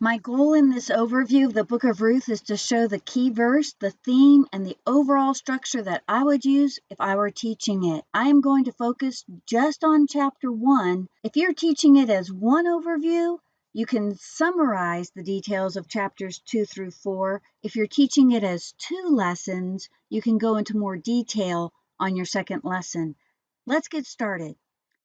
My goal in this overview of the book of Ruth is to show the key verse, the theme, and the overall structure that I would use if I were teaching it. I am going to focus just on chapter 1. If you're teaching it as one overview, you can summarize the details of chapters 2 through 4. If you're teaching it as 2 lessons, you can go into more detail on your second lesson. Let's get started.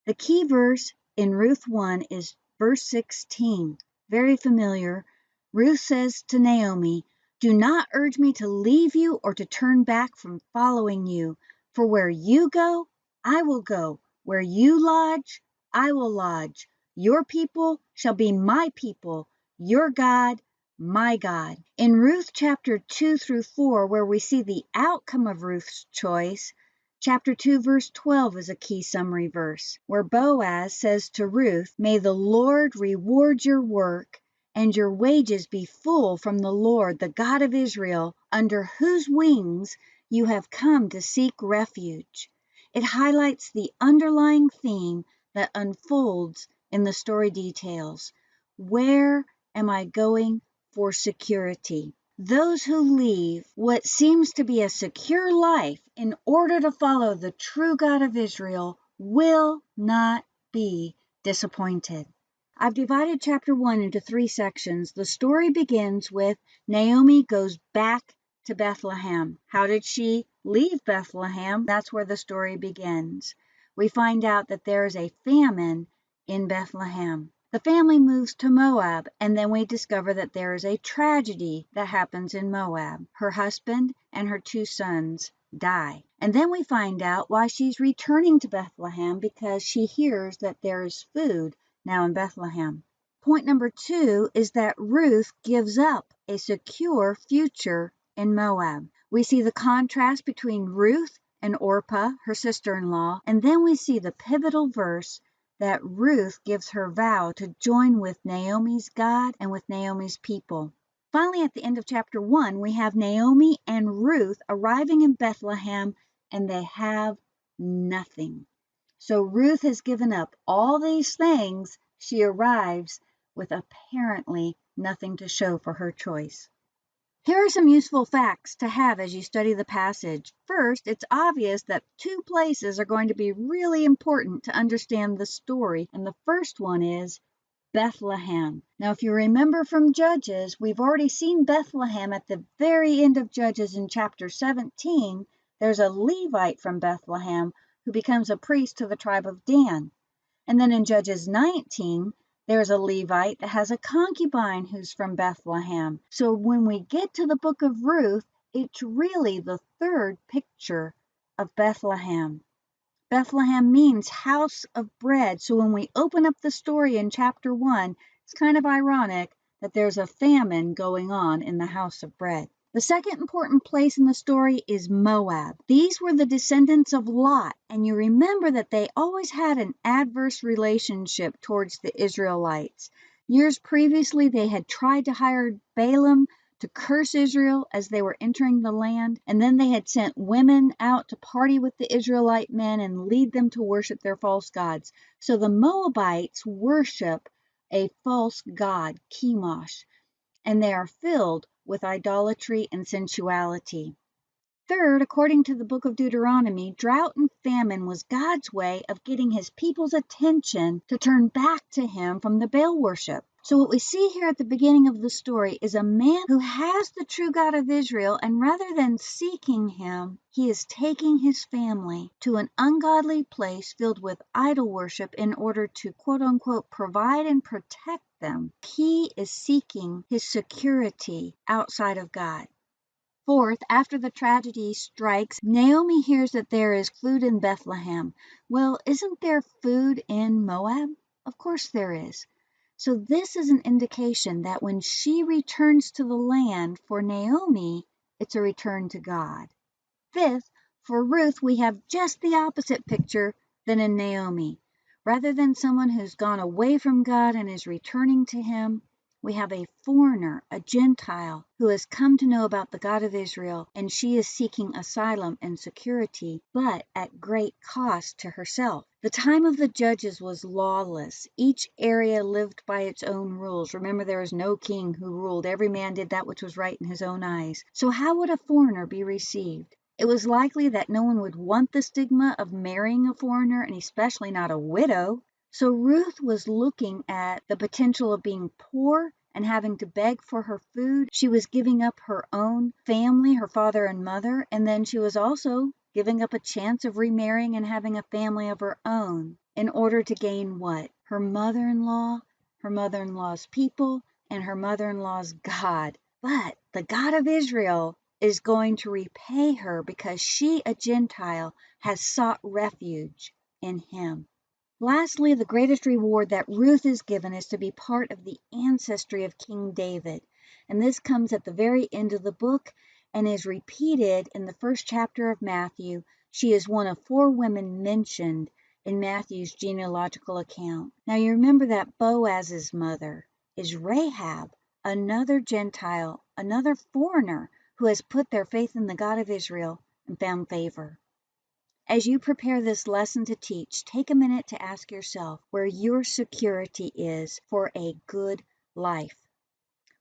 The key verse in Ruth 1 is verse 16. Very familiar. Ruth says to Naomi, "Do not urge me to leave you or to turn back from following you. For where you go, I will go. Where you lodge, I will lodge. Your people shall be my people. Your God, my God." In Ruth chapter 2 through 4, where we see the outcome of Ruth's choice, chapter 2, verse 12 is a key summary verse, where Boaz says to Ruth, "May the Lord reward your work, and your wages be full from the Lord, the God of Israel, under whose wings you have come to seek refuge." It highlights the underlying theme that unfolds in the story details. Where am I going for security? Those who leave what seems to be a secure life in order to follow the true God of Israel will not be disappointed. I've divided chapter 1 into 3 sections. The story begins with Naomi goes back to Bethlehem. How did she leave Bethlehem? That's where the story begins. We find out that there is a famine in Bethlehem. The family moves to Moab, and then we discover that there is a tragedy that happens in Moab. Her husband and her 2 sons die. And then we find out why she's returning to Bethlehem, because she hears that there is food now in Bethlehem. Point number 2 is that Ruth gives up a secure future in Moab. We see the contrast between Ruth and Orpah, her sister-in-law, and then we see the pivotal verse that Ruth gives her vow to join with Naomi's God and with Naomi's people. Finally, at the end of chapter 1, we have Naomi and Ruth arriving in Bethlehem, and they have nothing. So Ruth has given up all these things. She arrives with apparently nothing to show for her choice. Here are some useful facts to have as you study the passage. First, it's obvious that 2 places are going to be really important to understand the story, and the first one is Bethlehem. Now, if you remember from Judges, we've already seen Bethlehem at the very end of Judges in chapter 17. There's a Levite from Bethlehem who becomes a priest to the tribe of Dan. And then in Judges 19, there's a Levite that has a concubine who's from Bethlehem. So when we get to the book of Ruth, it's really the 3rd picture of Bethlehem. Bethlehem means house of bread. So when we open up the story in chapter 1, it's kind of ironic that there's a famine going on in the house of bread. The second important place in the story is Moab. These were the descendants of Lot, and you remember that they always had an adverse relationship towards the Israelites. Years previously, they had tried to hire Balaam to curse Israel as they were entering the land, and then they had sent women out to party with the Israelite men and lead them to worship their false gods. So the Moabites worship a false god, Chemosh, and they are filled with idolatry and sensuality. Third, according to the book of Deuteronomy, drought and famine was God's way of getting his people's attention to turn back to him from the Baal worship. So what we see here at the beginning of the story is a man who has the true God of Israel, and rather than seeking him, he is taking his family to an ungodly place filled with idol worship in order to, quote unquote, provide and protect them. He is seeking his security outside of God. Fourth, after the tragedy strikes, Naomi hears that there is food in Bethlehem. Well, isn't there food in Moab? Of course there is. So this is an indication that when she returns to the land, for Naomi, it's a return to God. Fifth, for Ruth, we have just the opposite picture than in Naomi. Rather than someone who's gone away from God and is returning to him, we have a foreigner, a Gentile, who has come to know about the God of Israel, and she is seeking asylum and security, but at great cost to herself. The time of the judges was lawless. Each area lived by its own rules. Remember, there was no king who ruled. Every man did that which was right in his own eyes. So how would a foreigner be received? It was likely that no one would want the stigma of marrying a foreigner, and especially not a widow. So Ruth was looking at the potential of being poor and having to beg for her food. She was giving up her own family, her father and mother, and then she was also giving up a chance of remarrying and having a family of her own in order to gain what? Her mother-in-law, her mother-in-law's people, and her mother-in-law's God. But the God of Israel is going to repay her because she, a Gentile, has sought refuge in him. Lastly, the greatest reward that Ruth is given is to be part of the ancestry of King David. And this comes at the very end of the book and is repeated in the first chapter of Matthew. She is one of 4 women mentioned in Matthew's genealogical account. Now you remember that Boaz's mother is Rahab, another Gentile, another foreigner who has put their faith in the God of Israel and found favor. As you prepare this lesson to teach, take a minute to ask yourself where your security is for a good life.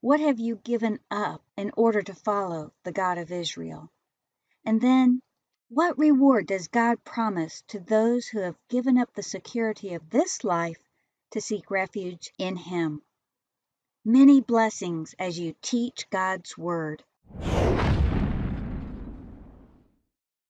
What have you given up in order to follow the God of Israel? And then, what reward does God promise to those who have given up the security of this life to seek refuge in Him? Many blessings as you teach God's Word.